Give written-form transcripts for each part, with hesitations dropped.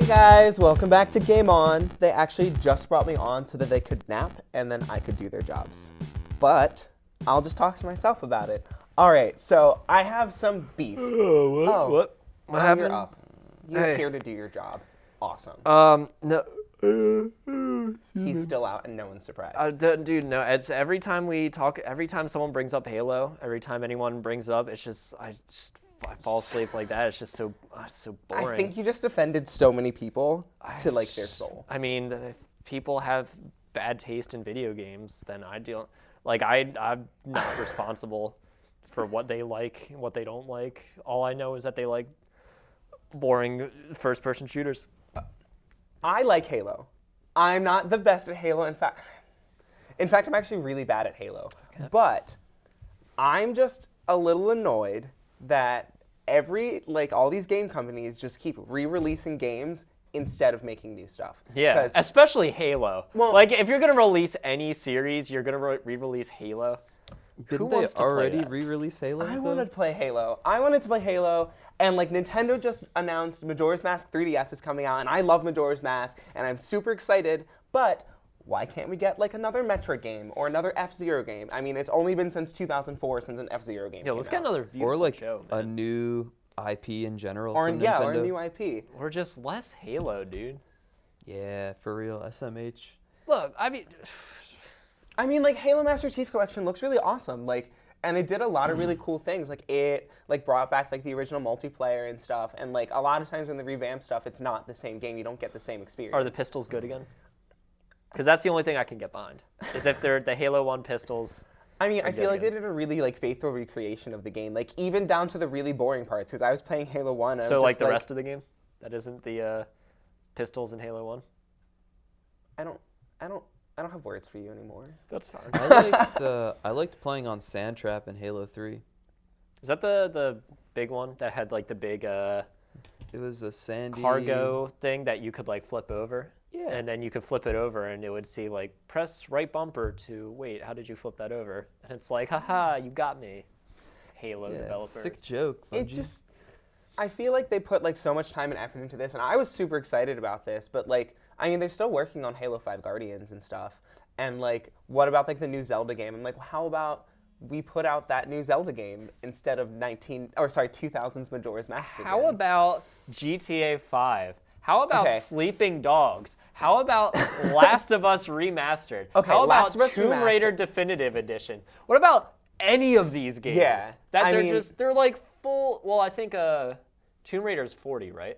Guys, welcome back to Game On. They actually just brought me on so that they could nap and then I could do their jobs. But I'll just talk to myself about it. All right, so I have some beef. What happened? You're up. You're Hey. here to do your job. Awesome. No. He's still out and no one's surprised. Dude, no. It's every time we talk, every time someone brings up Halo, every time anyone brings it up, it's just I fall asleep like that. It's just so boring. I think you just offended so many people to like their soul. I mean, if people have bad taste in video games, then I don't. Like I'm not responsible for what they like, what they don't like. All I know is that they like boring first-person shooters. I like Halo. I'm not the best at Halo. In fact, I'm actually really bad at Halo. Okay. But I'm just a little annoyed that all these game companies just keep re-releasing games instead of making new stuff. Yeah, especially Halo. Well, like if you're gonna release any series, you're gonna re-release Halo. Didn't they already re-release Halo? I wanted to play Halo. And like Nintendo just announced Majora's Mask 3DS is coming out, and I love Majora's Mask, and I'm super excited. But why can't we get like another Metroid game or another F-Zero game? I mean, it's only been since 2004 since an F-Zero game. Yeah, let's get another view. Or like show, a new IP in general. Or from yeah, Nintendo. or a new IP. Or just less Halo, dude. Yeah, for real. SMH. Look, I mean, like Halo Master Chief Collection looks really awesome. Like, and it did a lot of really cool things. Like it like brought back like the original multiplayer and stuff. And like a lot of times when they revamp stuff, it's not the same game. You don't get the same experience. are the pistols good again? Because that's the only thing I can get behind. Is if they're the Halo 1 pistols. I mean, I feel like they did a really like faithful recreation of the game. Like even down to the really boring parts. Because I was playing Halo 1. And So like the rest of the game, that isn't the pistols in Halo 1. I don't have words for you anymore. That's fine. I liked playing on Sandtrap in Halo 3. Is that the big one that had like the big It was a sandy cargo thing that you could like flip over? Yeah. And then you could flip it over and it would say like press right bumper to wait, how did you flip that over? And it's like, haha, you got me. Halo developers. Sick joke. Bungie. I feel like they put like so much time and effort into this, and I was super excited about this, but like, I mean, they're still working on Halo 5 Guardians and stuff, and like, what about like the new Zelda game? I'm like, how about we put out that new Zelda game instead of 2000's Majora's Mask again? How about GTA 5? How about Sleeping Dogs? How about Last of Us Remastered? Okay, how Last about of Us Tomb Raider Remastered. Definitive Edition? What about any of these games? Yeah, that I mean- they're like full. Well, I think Tomb Raider's 40, right?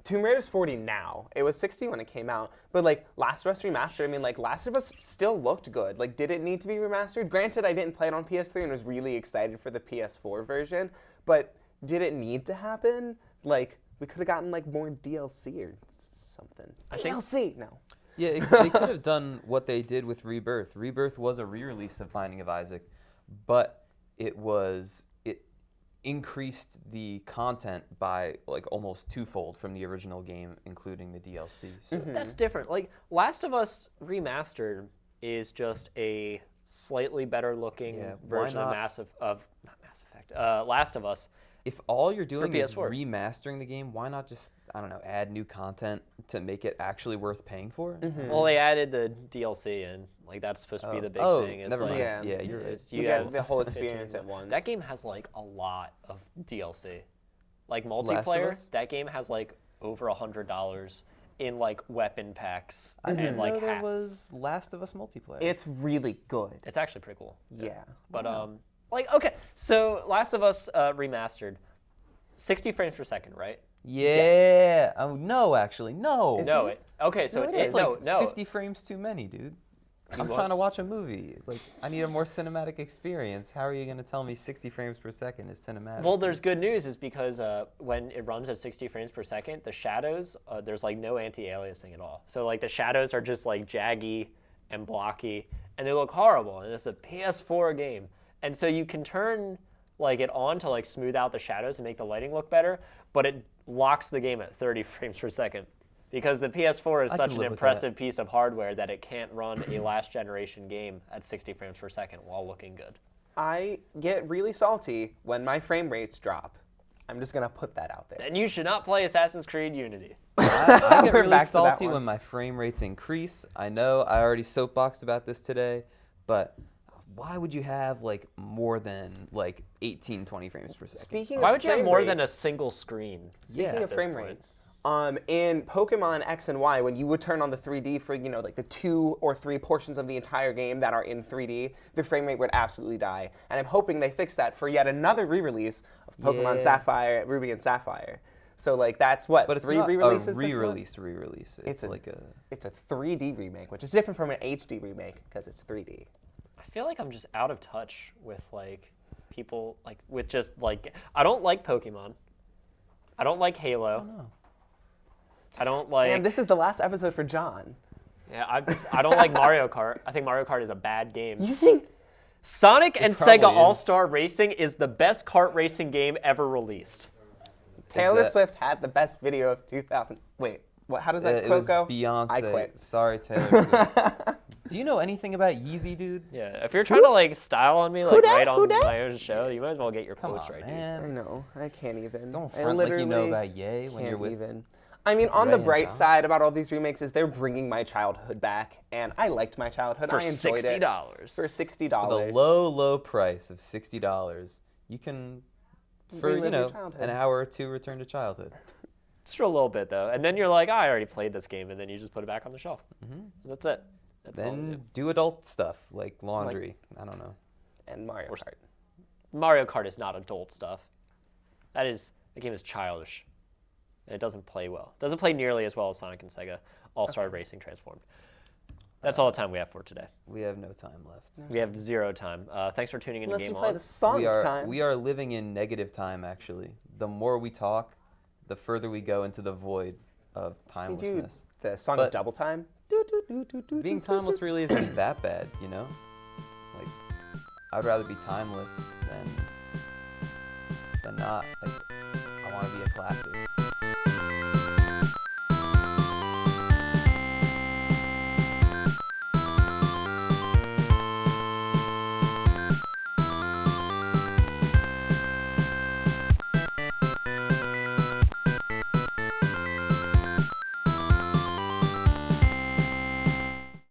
Tomb Raider's 40 now. It was 60 when it came out. But like Last of Us Remastered, I mean like Last of Us still looked good. Like did it need to be remastered? Granted, I didn't play it on PS3 and was really excited for the PS4 version, but did it need to happen? Like we could have gotten like more DLC or something. DLC? No. Yeah, they could have done what they did with Rebirth. Rebirth was a re-release of Binding of Isaac, but it increased the content by like almost twofold from the original game, including the DLC. So. That's different. Like Last of Us Remastered is just a slightly better looking version of not Mass Effect. Last of Us. If all you're doing is PS4. remastering the game, why not just, I don't know, add new content to make it actually worth paying for? Well, they added the DLC in. Like that's supposed to be the big thing. It's never like, mind. Yeah, you're right. You get the whole experience at once. That game has like a lot of DLC. Like Last of multiplayer, Us? that game has like over $100 in like weapon packs I didn't and like know there hats. was Last of Us multiplayer. It's really good. It's actually pretty cool. Yeah. But like okay, so Last of Us Remastered, 60 frames per second, right? Yeah. Oh no, actually, no. No, okay, so it is. It's like No. 50 frames too many, dude. I'm trying to watch a movie. Like, I need a more cinematic experience. How are you going to tell me 60 frames per second is cinematic? Well, there's good news is because when it runs at 60 frames per second, the shadows, there's like no anti-aliasing at all. So like the shadows are just like jaggy and blocky, and they look horrible. And it's a PS4 game, and so you can turn like it on to like smooth out the shadows and make the lighting look better, but it locks the game at 30 frames per second. Because the PS4 is I such can an live with impressive piece of hardware that it can't run a last generation game at 60 frames per second while looking good. I get really salty when my frame rates drop. I'm just gonna put that out there. Then you should not play Assassin's Creed Unity. I get We're really back to that salty one. when my frame rates increase. I know I already soapboxed about this today, but why would you have like more than like 18, 20 frames per second? Speaking Why of would you have frame more than a rates- single screen? Speaking Yeah, of at this frame point. rates, in Pokemon X and Y, when you would turn on the 3D for like the 2 or 3 portions of the entire game that are in 3D, the frame rate would absolutely die. And I'm hoping they fix that for yet another re-release of Pokemon Yeah. Sapphire, Ruby and Sapphire. So like that's what But it's 3 not re-releases. a this month? re-release. It's a- like a It's a 3D remake, which is different from an HD remake because it's 3D. I feel like I'm just out of touch with like people like with just like I don't like Pokemon. I don't like Halo. I don't like. And this is the last episode for John. Yeah, I don't like Mario Kart. I think Mario Kart is a bad game. You think? Sonic and probably Sega is. All-Star Racing is the best kart racing game ever released. Taylor that- Swift had the best video of 2000. Wait, what? How does that it quote was go? Beyonce. I quit. Sorry, Taylor Swift. Do you know anything about Yeezy, dude? Yeah, if you're trying to like style on me like dat? right Who on dat? my own show, you might as well get your Come quotes on, right, I man. know. I can't even. Don't I front like you know literally about Ye when you're can't with. even. I mean, on the Ray and bright John. side about all these remakes is they're bringing my childhood back, and I liked my childhood. For I enjoyed it. $60. For $60. For the low price of $60, you can, for Relive your childhood. an hour or two, return to childhood. Just for a little bit though, and then you're like, I already played this game, and then you just put it back on the shelf. That's it. That's all you do. Then do adult stuff like laundry. I don't know. And Mario Kart. Mario Kart is not adult stuff. The game is childish. And it doesn't play well. It doesn't play nearly as well as Sonic and Sega All-Star Racing Transformed. That's all the time we have for today. We have no time left. We have 0 time. Thanks for tuning in to Unless you Game play On. the song time. We are living in negative time, actually. The more we talk, the further we go into the void of Dude, timelessness. the song But- of Double Time. Being timeless really isn't that bad, you know? Like, I'd rather be timeless than not. Like, I want to be a classic.